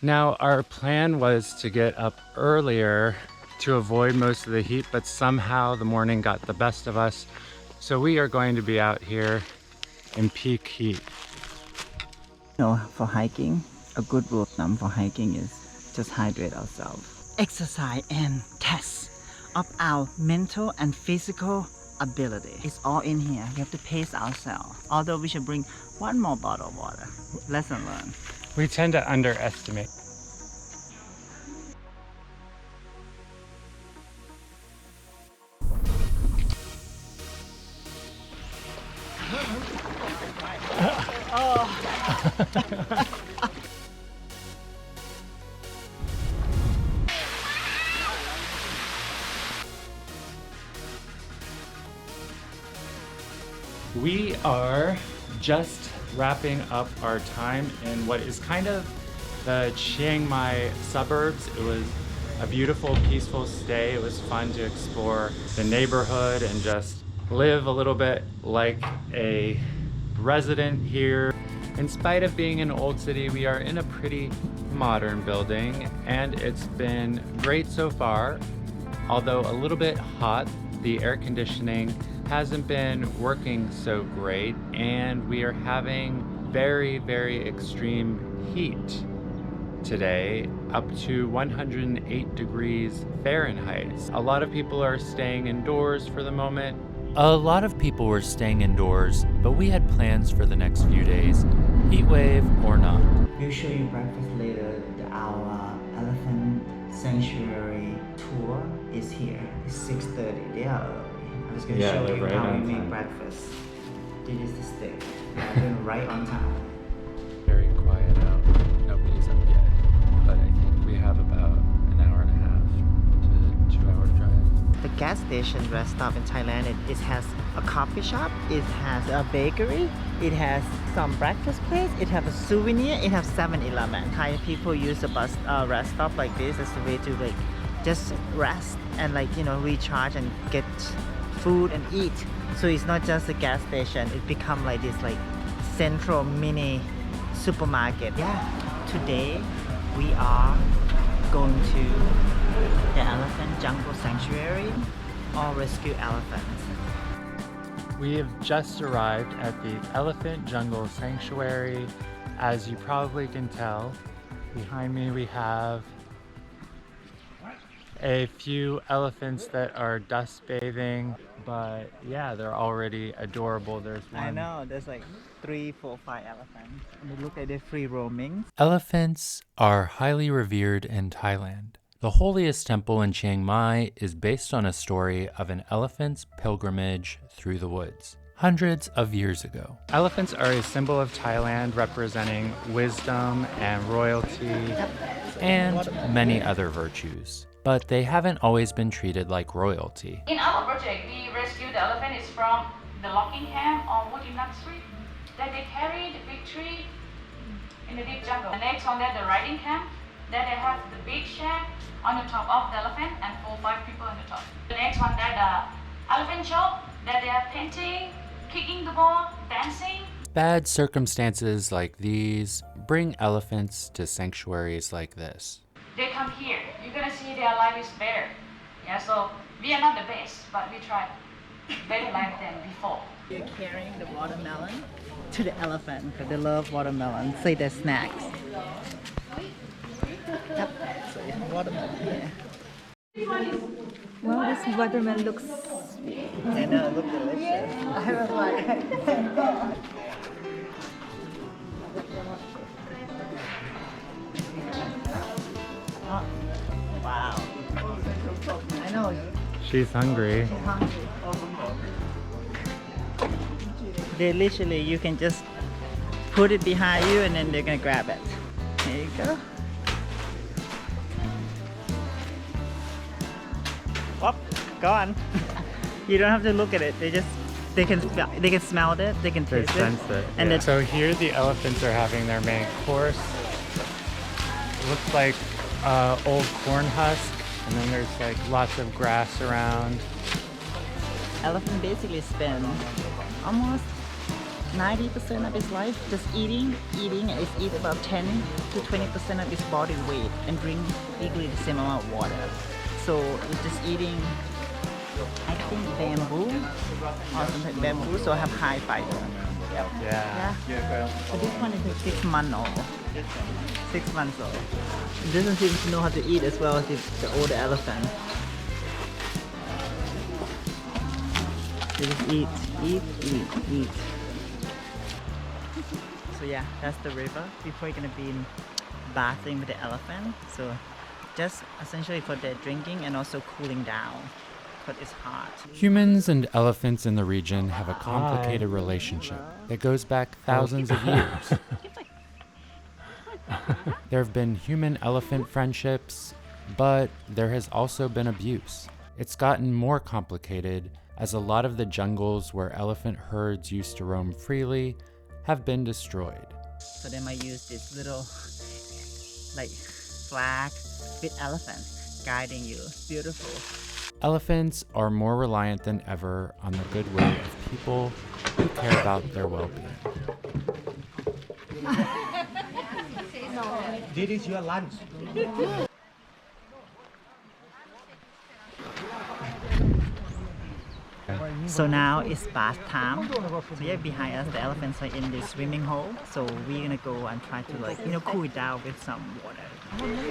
Now, our plan was to get up earlier to avoid most of the heat, but somehow the morning got the best of us. So we are going to be out here in peak heat. For hiking, a good rule of thumb for hiking is just hydrate ourselves. Exercise and test of our mental and physical ability. It's all in here. We have to pace ourselves. Although we should bring one more bottle of water. Lesson learned. We tend to underestimate. We are just wrapping up our time in what is kind of the Chiang Mai suburbs. It was a beautiful, peaceful stay. It was fun to explore the neighborhood and just live a little bit like a resident here. In spite of being an old city, we are in a pretty modern building, and it's been great so far. Although a little bit hot, the air conditioning hasn't been working so great, and we are having very, very extreme heat today, up to 108 degrees Fahrenheit. A lot of people are staying indoors for the moment. A lot of people were staying indoors, but we had plans for the next few days, heat wave or not. We'll show you breakfast later. Our elephant sanctuary tour is here. It's 6:30. They are early. I'm just going to show you how we make breakfast. This is the steak. We're doing right on time. Very quiet out. Nobody's up yet, but I think we have about an hour and a half to 2 hour drive. The gas station rest stop in Thailand, it has a coffee shop, it has a bakery, it has some breakfast place, it has a souvenir, it has 7-Eleven. Thai people use a bus rest stop like this as a way to like just rest and like, you know, recharge and get food and eat. So it's not just a gas station, it become like this like central mini supermarket. Yeah, today we are going to the elephant jungle sanctuary or rescue elephants. We have just arrived at the Elephant Jungle Sanctuary. As you probably can tell, behind me we have a few elephants that are dust bathing, but yeah, they're already adorable. There's one. I know, there's like 3, 4, 5 elephants. And look at the free roaming. Elephants are highly revered in Thailand. The holiest temple in Chiang Mai is based on a story of an elephant's pilgrimage through the woods, hundreds of years ago. Elephants are a symbol of Thailand, representing wisdom and royalty and many other virtues. But they haven't always been treated like royalty. In our project, we rescued the elephant is from the logging camp on wood industry that they carried the big tree in the deep jungle. The next one, that the riding camp, that they have the big shack on the top of the elephant and 4 or 5 people on the top. The next one, that the elephant shop, that they are painting, kicking the ball, dancing. Bad circumstances like these bring elephants to sanctuaries like this. They come here, you're gonna see their life is better. Yeah, so we are not the best, but we try better life than before. You're carrying the watermelon to the elephant because they love watermelon. Say their snacks. Yep. So you have watermelon here. Wow, this watermelon looks sweet. I know, it looks delicious. I was like, wow. I know. She's hungry. She's hungry. They literally, you can just put it behind you and then they're gonna grab it. There you go. Whoop, gone. You don't have to look at it. They can smell it. They can They taste sense it. And yeah. it's So here the elephants are having their main course. It looks like old corn husk, and then there's like lots of grass around. elephant basically spend almost 90% of its life just eating. It's eat about 10 to 20% of its body weight and drink equally the same amount of water. So it's just eating, I think, bamboo or something bamboo, so have high fiber. Yep. Yeah. So this one is a 6 month old. 6 months old. It doesn't seem to know how to eat as well as the older elephant. They just eat. So yeah, that's the river. We're probably gonna be bathing with the elephant. So just essentially for their drinking and also cooling down because it's hot. Humans and elephants in the region have a complicated relationship that goes back thousands of years. There have been human-elephant friendships, but there has also been abuse. It's gotten more complicated as a lot of the jungles where elephant herds used to roam freely have been destroyed. So they might use this little like flag with elephants guiding you. It's beautiful. Elephants are more reliant than ever on the goodwill of people who care about their well-being. This is your lunch. So now it's bath time. So yeah, behind us the elephants are in the swimming hole. So we're gonna go and try to cool it down with some water.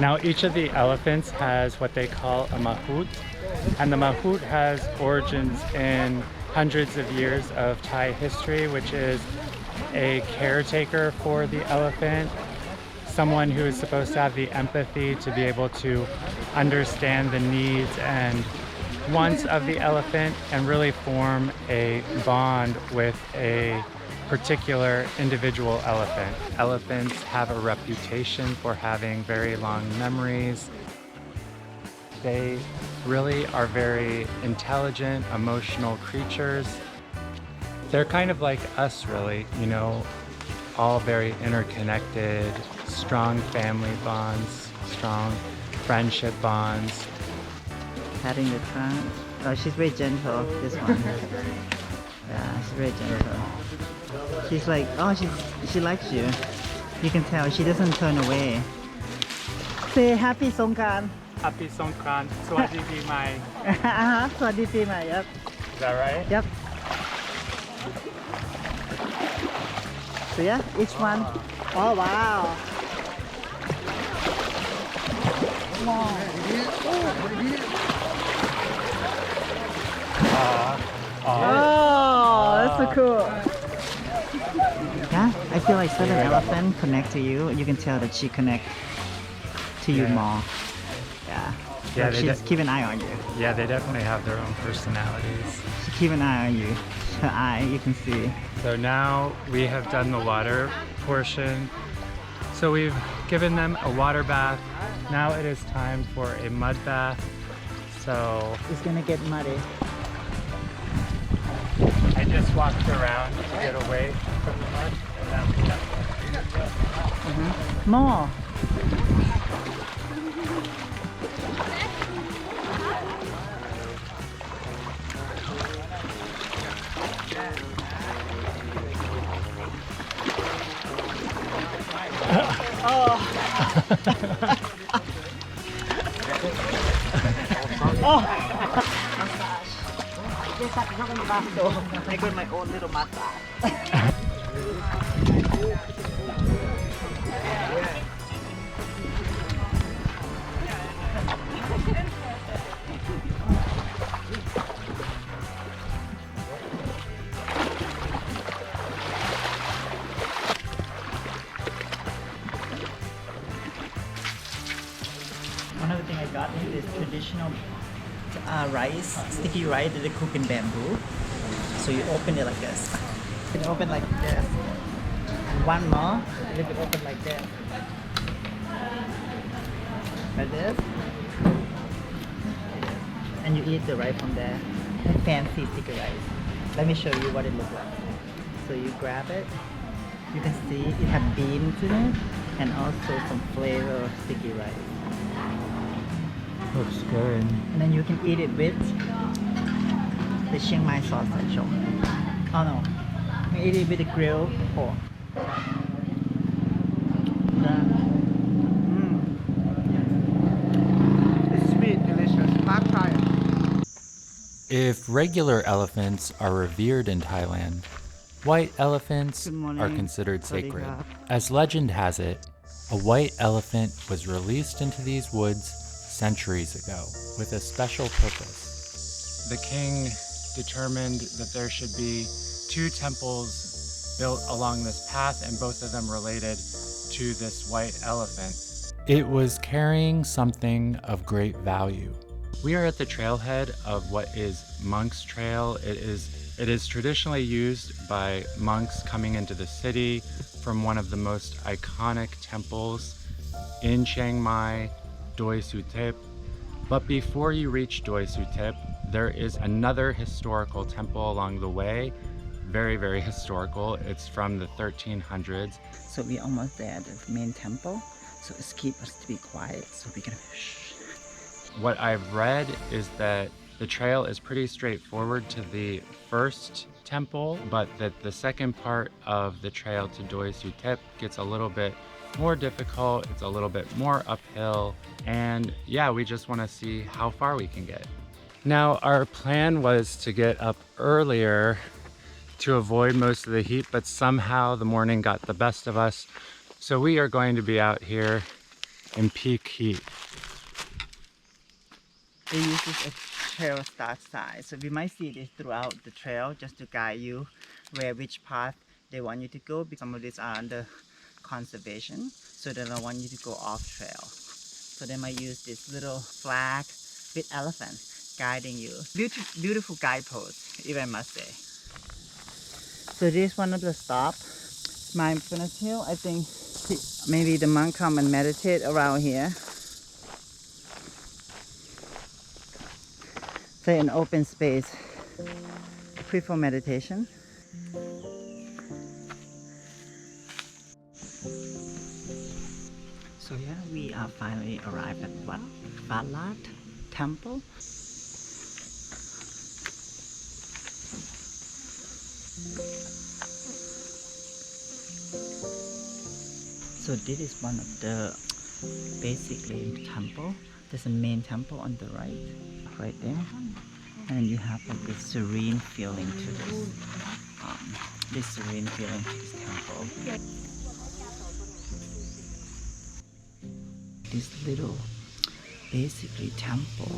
Now each of the elephants has what they call a mahout, and the mahout has origins in hundreds of years of Thai history, which is a caretaker for the elephant, someone who is supposed to have the empathy to be able to understand the needs and wants of the elephant and really form a bond with a particular individual elephant. Elephants have a reputation for having very long memories. They really are very intelligent, emotional creatures. They're kind of like us, really, you know, all very interconnected, strong family bonds, strong friendship bonds. Patting the trunk. Oh, she's very gentle, this one. Yeah, she's very gentle. She's like, oh, she likes you. You can tell, she doesn't turn away. Say happy Songkran. Happy Songkran, Sawadiปีใหม่. Sawadiปีใหม่, yep. Is that right? Yep. So yeah, each one. Oh wow. Oh, that's so cool. Yeah, I feel like certain elephant connect to you. You can tell that she connect to you more. Yeah. Yeah, Like she's keep an eye on you. Yeah, they definitely have their own personalities. She keep an eye on you. Her eye, you can see. So now we have done the water portion. So we've given them a water bath. Now it is time for a mud bath. So It's gonna get muddy. I just walked around to get away from the mud. And now More. I got my own little massage. Another thing I got is this traditional rice, sticky rice that they cook in bamboo. So you open it like this. You can open like this. And one more, leave it open like this. Like this. And you eat the rice from there. Fancy sticky rice. Let me show you what it looks like. So you grab it. You can see it has beans in it and also some flavor of sticky rice. looks good. And then you can eat it with the Chiang Mai sausage. Oh no, We eat it with the grilled pork. It's sweet, delicious. Mark, try it. If regular elephants are revered in Thailand, white elephants Good morning. are considered Sawadee sacred. krap. As legend has it, a white elephant was released into these woods centuries ago with a special purpose. The king determined that there should be 2 temples built along this path, and both of them related to this white elephant. It was carrying something of great value. We are at the trailhead of what is Monk's Trail. It is traditionally used by monks coming into the city from one of the most iconic temples in Chiang Mai, Doi Suthep. But before you reach Doi Suthep, there is another historical temple along the way. Very, very historical. It's from the 1300s. So we're almost there at the main temple. So it's keep us to be quiet. So we're gonna shh. What I've read is that the trail is pretty straightforward to the first temple, but that the second part of the trail to Doi Suthep gets a little bit more difficult. It's a little bit more uphill. And yeah, we just want to see how far we can get. Now, our plan was to get up earlier to avoid most of the heat, but somehow the morning got the best of us. So we are going to be out here in peak heat. They use this as trail start sign. So we might see this throughout the trail just to guide you which path they want you to go, because some of these are under conservation. So they don't want you to go off trail. So they might use this little flag with elephants guiding you. Beautiful guideposts, if I must say. So this is one of the stops. Mindfulness hill. I think maybe the monk come and meditate around here. So an open space, free for meditation. So yeah, we are finally arrived at Wat Pha Lat temple. So this is one of the basically temple. There's a main temple on the right there, and you have like this serene feeling to this temple. This little basically temple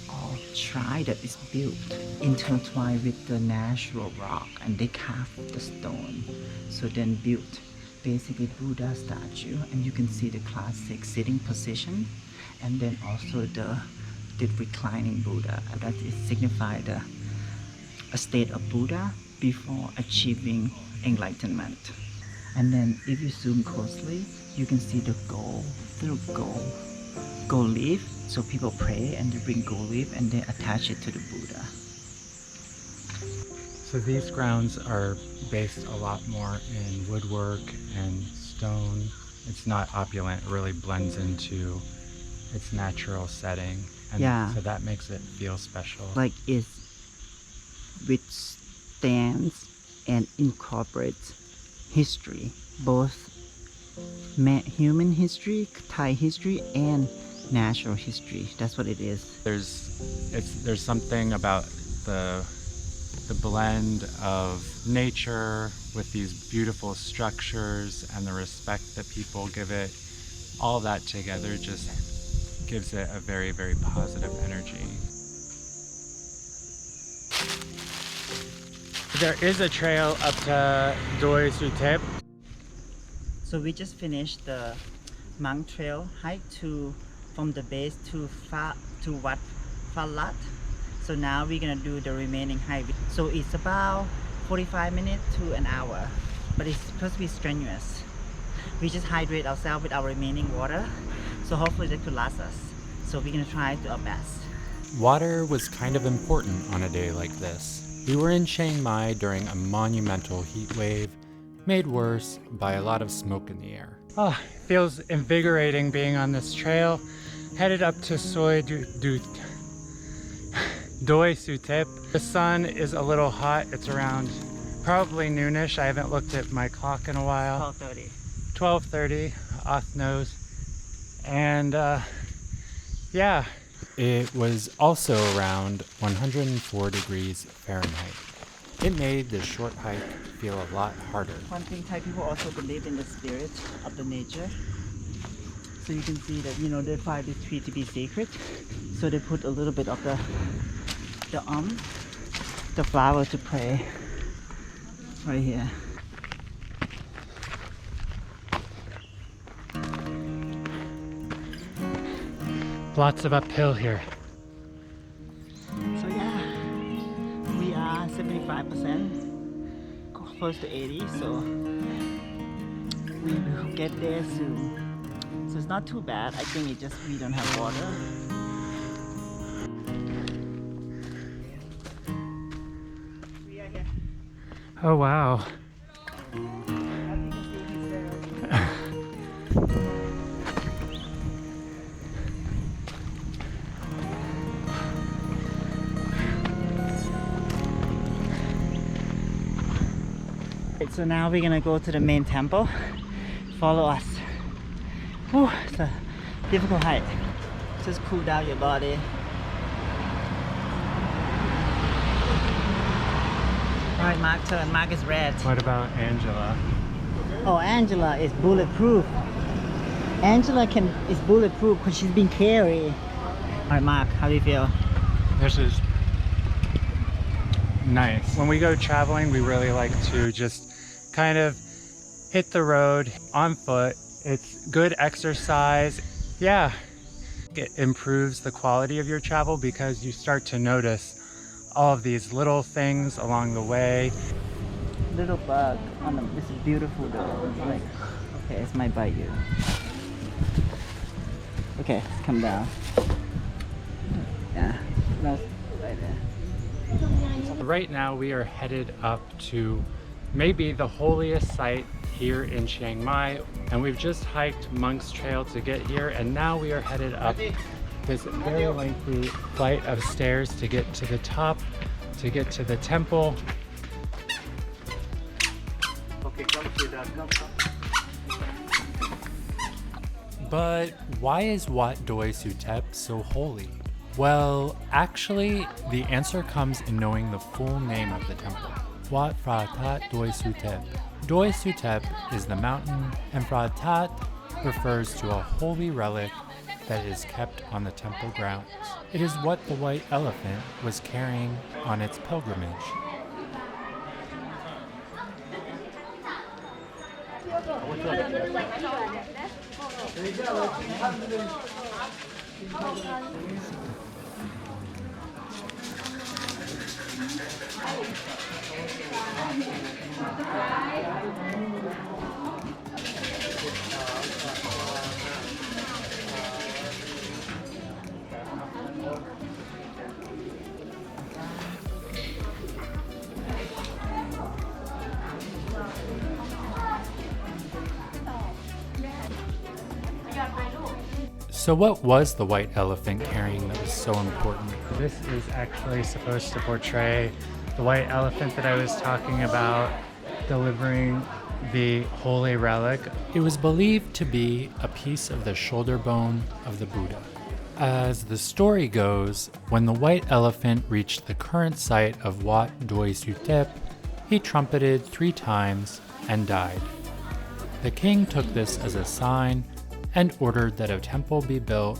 or shrine that is built intertwined with the natural rock, and they carved the stone, so then built basically Buddha statue, and you can see the classic sitting position, and then also the reclining Buddha, and that is signify a state of Buddha before achieving enlightenment. And then if you zoom closely, you can see the little gold leaf. So people pray and they bring gold leaf and they attach it to the Buddha. So these grounds are based a lot more in woodwork and stone. It's not opulent, it really blends into its natural setting. And yeah. So that makes it feel special. Like it withstands and incorporates history, both human history, Thai history, and natural history. That's what it is. There's something about the blend of nature with these beautiful structures and the respect that people give it. All that together just gives it a very, very positive energy. There is a trail up to Doi Suthep. So we just finished the monk trail hike from the base to Wat Pha Lat. So now we're gonna do the remaining hike. So it's about 45 minutes to an hour, but it's supposed to be strenuous. We just hydrate ourselves with our remaining water, so hopefully that could last us. So we're gonna try to our best. Water was kind of important on a day like this. We were in Chiang Mai during a monumental heat wave, made worse by a lot of smoke in the air. Oh, it feels invigorating being on this trail, headed up to Doi Suthep. The sun is a little hot. It's around Probably noonish. I haven't looked at my clock in a while. 12:30. 12:30, Oth knows. And yeah, it was also around 104 degrees Fahrenheit. It made the short hike feel a lot harder. One thing, Thai people also believe in the spirit of the nature. So you can see that, you know, they find this tree to be sacred. So they put a little bit of the flower to pray right here. Lots of uphill here. So yeah, we are 75%, close to 80, so we will get there soon. So it's not too bad. I think it just we don't have water. We are here. Oh wow. As you can see, he's there. So now we're gonna go to the main temple. Follow us. Whew, it's a difficult hike. Just cool down your body. Alright, Mark, turn. Mark is red. What about Angela? Oh, Angela is bulletproof. Angela is bulletproof because she's been carried. Alright, Mark, how do you feel? This is nice. When we go traveling, we really like to just kind of hit the road on foot. It's good exercise. Yeah, it improves the quality of your travel because you start to notice all of these little things along the way. Little bug on them. This is beautiful though. It's like, okay, this might bite you. Okay, let's come down. Yeah, no, right there. Right now we are headed up to maybe the holiest site here in Chiang Mai, and we've just hiked Monk's Trail to get here, and now we are headed up this very lengthy flight of stairs to get to the top, to get to the temple. Okay, come to the But why is Wat Doi Suthep so holy? Well, actually, the answer comes in knowing the full name of the temple. Wat Pha Lat Doi Suthep. Doi Suthep is the mountain, and Pha Lat refers to a holy relic that is kept on the temple grounds. It is what the white elephant was carrying on its pilgrimage. So what was the white elephant carrying that was so important? This is actually supposed to portray the white elephant that I was talking about, delivering the holy relic. It was believed to be a piece of the shoulder bone of the Buddha. As the story goes, when the white elephant reached the current site of Wat Doi Suthep, he trumpeted 3 times and died. The king took this as a sign and ordered that a temple be built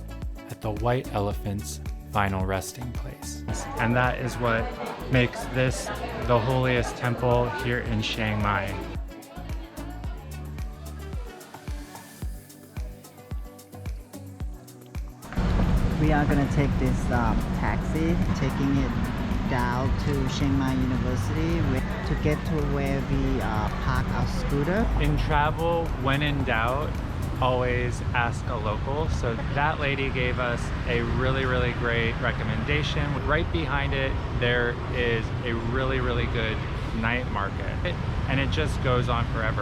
at the white elephant's final resting place. And that is what makes this the holiest temple here in Chiang Mai. We are gonna take this taxi, taking it down to Chiang Mai University to get to where we park our scooter. In travel, when in doubt, always ask a local. So that lady gave us a really, really great recommendation. Right behind it, there is a really, really good night market, and it just goes on forever.